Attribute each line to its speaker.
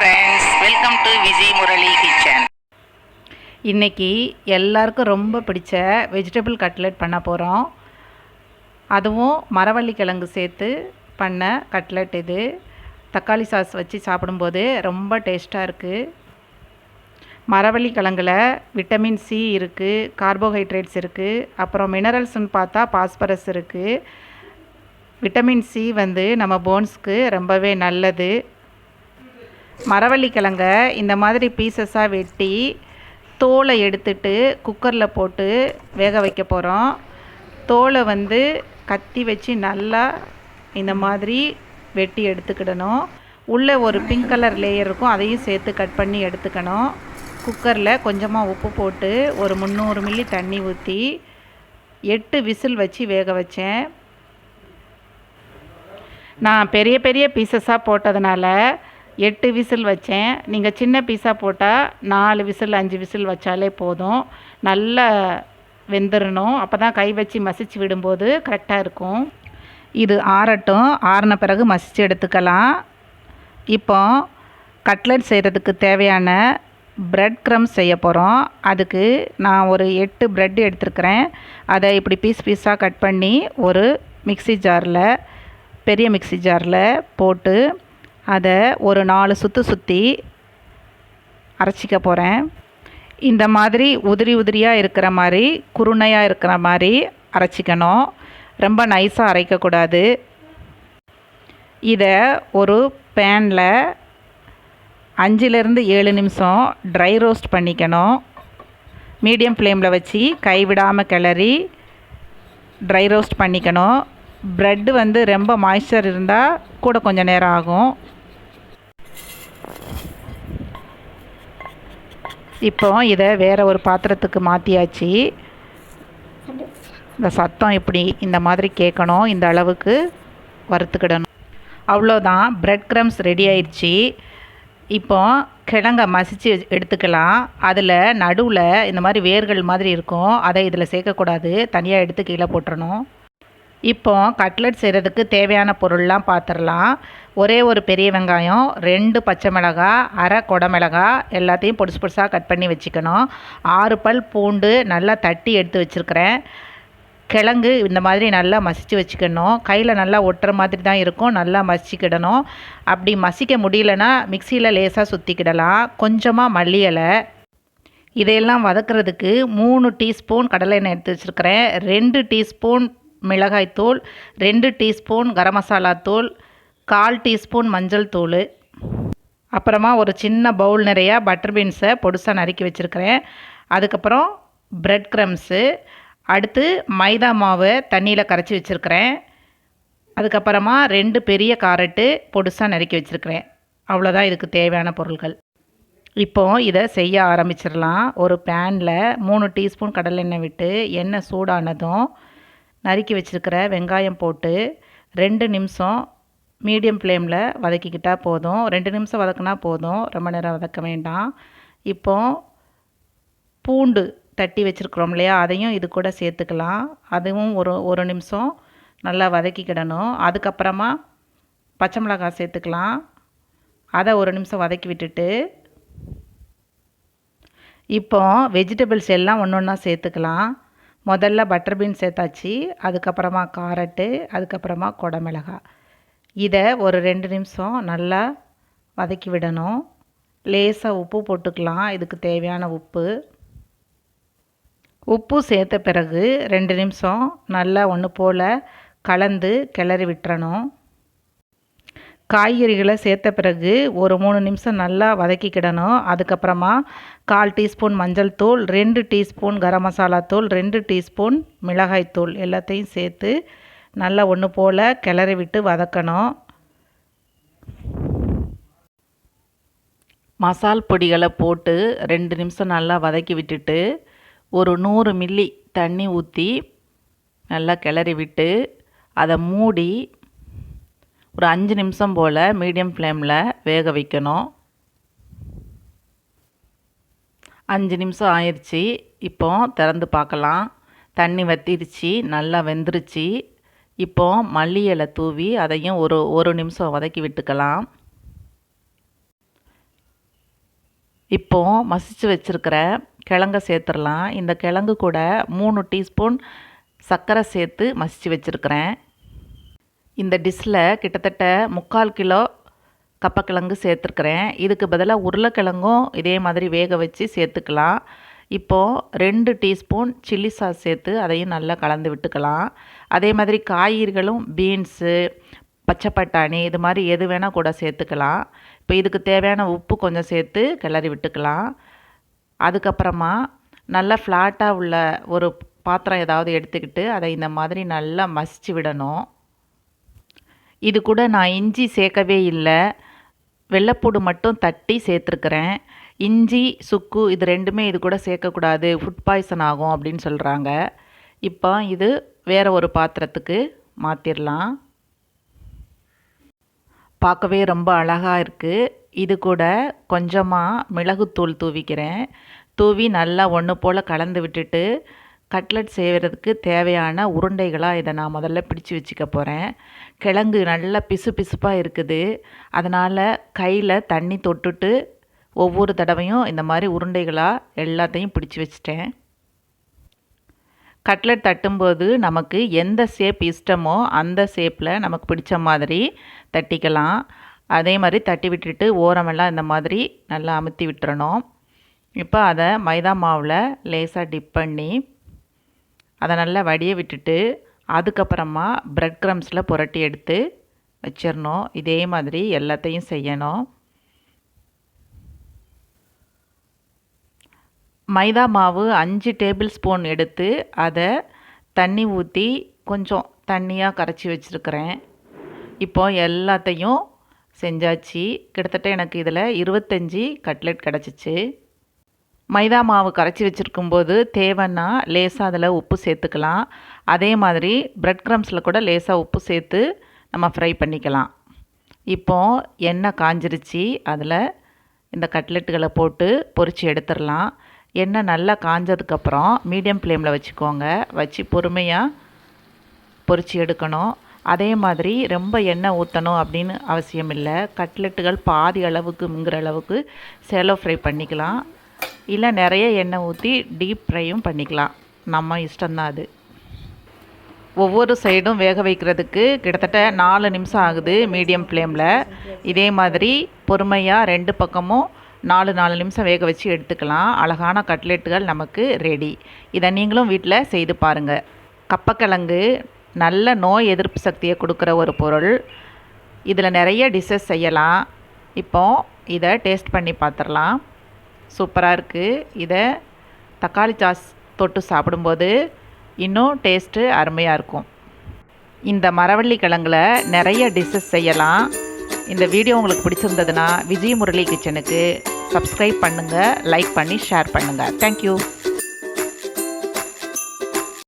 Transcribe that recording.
Speaker 1: friends, welcome to Vijay Murali Kitchen.
Speaker 2: இன்றைக்கி எல்லாருக்கும் ரொம்ப பிடிச்ச வெஜிடபிள் கட்லெட் பண்ண போகிறோம். அதுவும் மரவள்ளி கிழங்கு சேர்த்து பண்ண கட்லெட். இது தக்காளி சாஸ் வச்சு சாப்பிடும்போது ரொம்ப டேஸ்ட்டாக இருக்குது. மரவள்ளி கிழங்குல விட்டமின் சி இருக்குது, கார்போஹைட்ரேட்ஸ் இருக்குது, அப்புறம் மினரல்ஸ்னு பார்த்தா பாஸ்பரஸ் இருக்குது. விட்டமின் சி நம்ம போன்ஸ்க்கு ரொம்பவே நல்லது. மரவள்ளி கிழங்க இந்த மாதிரி பீசஸாக வெட்டி தோலை எடுத்துட்டு குக்கரில் போட்டு வேக வைக்க போகிறோம். தோலை கத்தி வச்சு நல்லா இந்த மாதிரி வெட்டி எடுத்துக்கிடணும். உள்ளே ஒரு பிங்க் கலர் லேயர் இருக்கும், அதையும் சேர்த்து கட் பண்ணி எடுத்துக்கணும். குக்கரில் கொஞ்சமாக உப்பு போட்டு ஒரு 300 மில்லி தண்ணி ஊற்றி 8 விசில் வச்சு வேக வச்சேன். நான் பெரிய பெரிய பீசஸாக போட்டதுனால 8 விசில் வச்சேன். நீங்கள் சின்ன பீஸாக போட்டால் 4 விசில் 5 விசில் வச்சாலே போதும். நல்லா வெந்துடணும், அப்போ தான் கை வச்சு மசிச்சு விடும்போது கரெக்டாக இருக்கும். இது ஆறட்டும், ஆறின பிறகு மசித்து எடுத்துக்கலாம். இப்போ கட்லெட் செய்கிறதுக்கு தேவையான ப்ரெட் க்ரம்ஸ் செய்ய போகிறோம். அதுக்கு நான் ஒரு 8 ப்ரெட் எடுத்துருக்கிறேன். அதை இப்படி பீஸ் பீஸாக கட் பண்ணி ஒரு பெரிய மிக்ஸி ஜாரில் போட்டு அதை ஒரு 4 சுற்று சுற்றி அரைச்சிக்க போகிறேன். இந்த மாதிரி உதிரி உதிரியாக இருக்கிற மாதிரி குருணையாக இருக்கிற மாதிரி அரைச்சிக்கணும். ரொம்ப நைஸாக அரைக்கக்கூடாது. இதை ஒரு பேனில் 5லேருந்து 7 நிமிஷம் ட்ரை ரோஸ்ட் பண்ணிக்கணும். மீடியம் ஃப்ளேமில் வச்சு கைவிடாமல் கிளறி ட்ரை ரோஸ்ட் பண்ணிக்கணும். ப்ரெட்டு ரொம்ப மாய்ஸ்சர் இருந்தால் கூட கொஞ்சம் நேரம் ஆகும். இப்போ இதை வேறு ஒரு பாத்திரத்துக்கு மாற்றியாச்சு. இந்த சத்தம் இப்படி இந்த மாதிரி கேட்கணும், இந்த அளவுக்கு வறுத்துக்கிடணும். அவ்வளோதான், ப்ரெட் க்ரம்ஸ் ரெடி ஆயிடுச்சு. இப்போ கிழங்க மசித்து எடுத்துக்கலாம். அதில் நடுவில் இந்த மாதிரி வேர்கள் மாதிரி இருக்கும், அதை இதில் சேர்க்கக்கூடாது, தனியாக எடுத்து கீழே போட்டுறணும். இப்போ கட்லெட் செய்கிறதுக்கு தேவையான பொருள்லாம் பார்த்துடலாம். ஒரே ஒரு பெரிய வெங்காயம், 2 பச்சை மிளகாய், அரை குடமிளகாய் எல்லாத்தையும் பொடிசு பொடிசாக கட் பண்ணி வச்சுக்கணும். 6 பல் பூண்டு நல்லா தட்டி எடுத்து வச்சுருக்கிறேன். கிழங்கு இந்த மாதிரி நல்லா மசித்து வச்சுக்கணும். கையில் நல்லா ஒட்டுற மாதிரி தான் இருக்கும், நல்லா மசிக்கிடணும். அப்படி மசிக்க முடியலன்னா மிக்சியில் லேசாக சுற்றிக்கிடலாம். கொஞ்சமாக மல்லி இலை. இதையெல்லாம் வதக்கிறதுக்கு 3 டீஸ்பூன் கடலை எண்ணெய் எடுத்து வச்சுருக்கிறேன். 2 டீஸ்பூன் மிளகாய்த்தூள், 2 டீஸ்பூன் கரம் மசாலா தூள், 1/4 டீஸ்பூன் மஞ்சள் தூள், அப்புறமா ஒரு சின்ன பவுல் நிறையா பட்டர் பீன்ஸை பொடிசாக நறுக்கி வச்சுருக்கிறேன். அதுக்கப்புறம் ப்ரெட் க்ரம்ஸு, அடுத்து மைதா மாவை தண்ணியில் கரைச்சி வச்சுருக்கிறேன். அதுக்கப்புறமா 2 பெரிய காரட்டு பொடிசாக நறுக்கி வச்சுருக்கிறேன். அவ்வளோதான் இதுக்கு தேவையான பொருட்கள். இப்போ இதை செய்ய ஆரம்பிச்சிடலாம். ஒரு பேனில் 3 டீஸ்பூன் கடலெண்ணெய் விட்டு எண்ணெய் சூடானதும் நறுக்கி வச்சுருக்கிற வெங்காயம் போட்டு 2 நிமிஷம் மீடியம் ஃப்ளேமில் வதக்கிக்கிட்டால் போதும். 2 நிமிஷம் வதக்கினா போதும், ரொம்ப நேரம் வதக்க வேண்டாம். இப்போ பூண்டு தட்டி வச்சுருக்குறோம் இல்லையா, அதையும் இது கூட சேர்த்துக்கலாம். அதுவும் ஒரு நிமிஷம் நல்லா வதக்கிக்கிடணும். அதுக்கப்புறமா பச்சை மிளகாய் சேர்த்துக்கலாம். அதை 1 நிமிஷம் வதக்கி விட்டுட்டு இப்போ வெஜிடபிள்ஸ் எல்லாம் ஒன்று ஒன்றா சேர்த்துக்கலாம். முதல்ல பட்டர் பீன்ஸ் சேர்த்தாச்சு, அதுக்கப்புறமா காரட்டு, அதுக்கப்புறமா குடமிளகாய். இதை ஒரு 2 நிமிஷம் நல்லா வதக்கி விடணும். லேசாக உப்பு போட்டுக்கலாம், இதுக்கு தேவையான உப்பு. உப்பு சேர்த்த பிறகு 2 நிமிஷம் நல்லா ஒன்று போல் கலந்து கிளறி விட்டுறணும். காய்கறிகளை சேர்த்த பிறகு ஒரு 3 நிமிஷம் நல்லா வதக்கிக்கிடணும். அதுக்கப்புறமா 1/4 டீஸ்பூன் மஞ்சள் தூள், 2 டீஸ்பூன் கரம் மசாலா தூள், 2 டீஸ்பூன் மிளகாய் தூள் எல்லாத்தையும் சேர்த்து நல்லா ஒன்று போல் கிளறி விட்டு வதக்கணும். மசால் பொடிகளை போட்டு 2 நிமிஷம் நல்லா வதக்கி விட்டுட்டு ஒரு 100 மில்லி தண்ணி ஊற்றி நல்லா கிளறி விட்டு அதை மூடி ஒரு 5 நிமிஷம் போல் மீடியம் ஃப்ளேமில் வேக வைக்கணும். 5 நிமிஷம் ஆயிடுச்சு. இப்போ திறந்து பார்க்கலாம். தண்ணி வற்றிடுச்சு, நல்லா வெந்துருச்சு. இப்போ மல்லி இலை தூவி அதையும் ஒரு நிமிஷம் வதக்கி விட்டுக்கலாம். இப்போது மசிச்சு வச்சுருக்கிற கிழங்க சேர்த்துடலாம். இந்த கிழங்கு கூட 3 டீஸ்பூன் சர்க்கரை சேர்த்து மசிச்சு வச்சுருக்கிறேன். இந்த டிஷ்ஷில் கிட்டத்தட்ட 3/4 கிலோ கப்பக்கிழங்கு சேர்த்துருக்குறேன். இதுக்கு பதிலாக உருளைக்கிழங்கும் இதே மாதிரி வேக வச்சு சேர்த்துக்கலாம். இப்போது 2 டீஸ்பூன் சில்லி சாஸ் சேர்த்து அதையும் நல்லா கலந்து விட்டுக்கலாம். அதே மாதிரி காய்கறிகளும் பீன்ஸு, பச்சை பட்டாணி இது மாதிரி எது வேணால் கூட சேர்த்துக்கலாம். இப்போ இதுக்கு தேவையான உப்பு கொஞ்சம் சேர்த்து கிளறி விட்டுக்கலாம். அதுக்கப்புறமா நல்லா ஃப்ளாட்டாக உள்ள ஒரு பாத்திரம் ஏதாவது எடுத்துக்கிட்டு அதை இந்த மாதிரி நல்லா மசிச்சு விடணும். இது கூட நான் இஞ்சி சேர்க்கவே இல்லை, வெள்ளைப்பூடு மட்டும் தட்டி சேர்த்துருக்குறேன். இஞ்சி, சுக்கு இது ரெண்டுமே இது கூட சேர்க்கக்கூடாது, ஃபுட் பாய்சன் ஆகும் அப்படின்னு சொல்கிறாங்க. இப்போ இது வேறு ஒரு பாத்திரத்துக்கு மாற்றிடலாம். பார்க்கவே ரொம்ப அழகாக இருக்குது. இது கூட கொஞ்சமாக மிளகுத்தூள் தூவிக்கிறேன். தூவி நல்லா ஒன்று போல் கலந்து விட்டுட்டு கட்லெட் செய்கிறதுக்கு தேவையான உருண்டைகளாக இதை நான் முதல்ல பிடிச்சி வச்சுக்க போகிறேன். கிழங்கு நல்லா பிசு பிசுப்பாக இருக்குது, அதனால் கையில் தண்ணி தொட்டுட்டு ஒவ்வொரு தடவையும் இந்த மாதிரி உருண்டைகளாக எல்லாத்தையும் பிடிச்சி வச்சிட்டேன். கட்லெட் தட்டும்போது நமக்கு எந்த ஷேப் இஷ்டமோ அந்த ஷேப்பில் நமக்கு பிடிச்ச மாதிரி தட்டிக்கலாம். அதே மாதிரி தட்டி விட்டுட்டு ஓரமெல்லாம் இந்த மாதிரி நல்லா அமுத்தி விட்டுறணும். இப்போ அதை மைதா மாவில் லேசாக டிப் பண்ணி அதை நல்லா வடிய விட்டுட்டு அதுக்கப்புறமா பிரெட் க்ரம்ஸில் புரட்டி எடுத்து வச்சிடணும். இதே மாதிரி எல்லாத்தையும் செய்யணும். மைதா மாவு 5 டேபிள் ஸ்பூன் எடுத்து அதை தண்ணி ஊற்றி கொஞ்சம் தண்ணியாக கரைச்சி வச்சுருக்கிறேன். இப்போ எல்லாத்தையும் செஞ்சாச்சு. கிட்டத்தட்ட எனக்கு இதில் 25 கட்லெட் கிடச்சிச்சு. மைதா மாவு கரைச்சி வச்சுருக்கும்போது தேவைன்னா லேசாக அதில் உப்பு சேர்த்துக்கலாம். அதே மாதிரி பிரெட் க்ரம்ஸில் கூட லேசாக உப்பு சேர்த்து நம்ம ஃப்ரை பண்ணிக்கலாம். இப்போது எண்ணெய் காஞ்சிருச்சு, அதில் இந்த கட்லெட்டுகளை போட்டு பொரித்து எடுத்துடலாம். எண்ணெய் நல்லா காஞ்சதுக்கப்புறம் மீடியம் ஃப்ளேமில் வச்சுக்கோங்க, வச்சு பொறுமையாக பொரித்து எடுக்கணும். அதே மாதிரி ரொம்ப எண்ணெய் ஊற்றணும் அப்படின்னு அவசியம் இல்லை. கட்லெட்டுகள் பாதி அளவுக்குங்கிற அளவுக்கு சேலோ ஃப்ரை பண்ணிக்கலாம், இல்லை நிறைய எண்ணெய் ஊற்றி டீப் ஃப்ரையும் பண்ணிக்கலாம். நம்ம இஷ்டம்தான் அது. ஒவ்வொரு சைடும் வேக வைக்கிறதுக்கு கிட்டத்தட்ட 4 நிமிஷம் ஆகுது மீடியம் ஃப்ளேமில். இதே மாதிரி பொறுமையாக 2 பக்கமும் 4 நிமிஷம் வேக வச்சு எடுத்துக்கலாம். அழகான கட்லெட்டுகள் நமக்கு ரெடி. இதை நீங்களும் வீட்டில் செய்து பாருங்கள். கப்பக்கிழங்கு நல்ல நோய் எதிர்ப்பு சக்தியை கொடுக்குற ஒரு பொருள். இதில் நிறைய டிஷ்ஷஸ் செய்யலாம். இப்போது இதை டேஸ்ட் பண்ணி பார்த்துடலாம். சூப்பராக இருக்குது. இதை தக்காளி சாஸ் தொட்டு சாப்பிடும்போது இன்னும் டேஸ்ட்டு அருமையாக இருக்கும். இந்த மரவள்ளி கிழங்குல நிறைய டிஷ்ஷஸ் செய்யலாம். இந்த வீடியோ உங்களுக்கு பிடிச்சிருந்ததுன்னா விஜய் முரளி கிச்சனுக்கு சப்ஸ்கிரைப் பண்ணுங்கள், லைக் பண்ணி ஷேர் பண்ணுங்கள். தேங்க்யூ.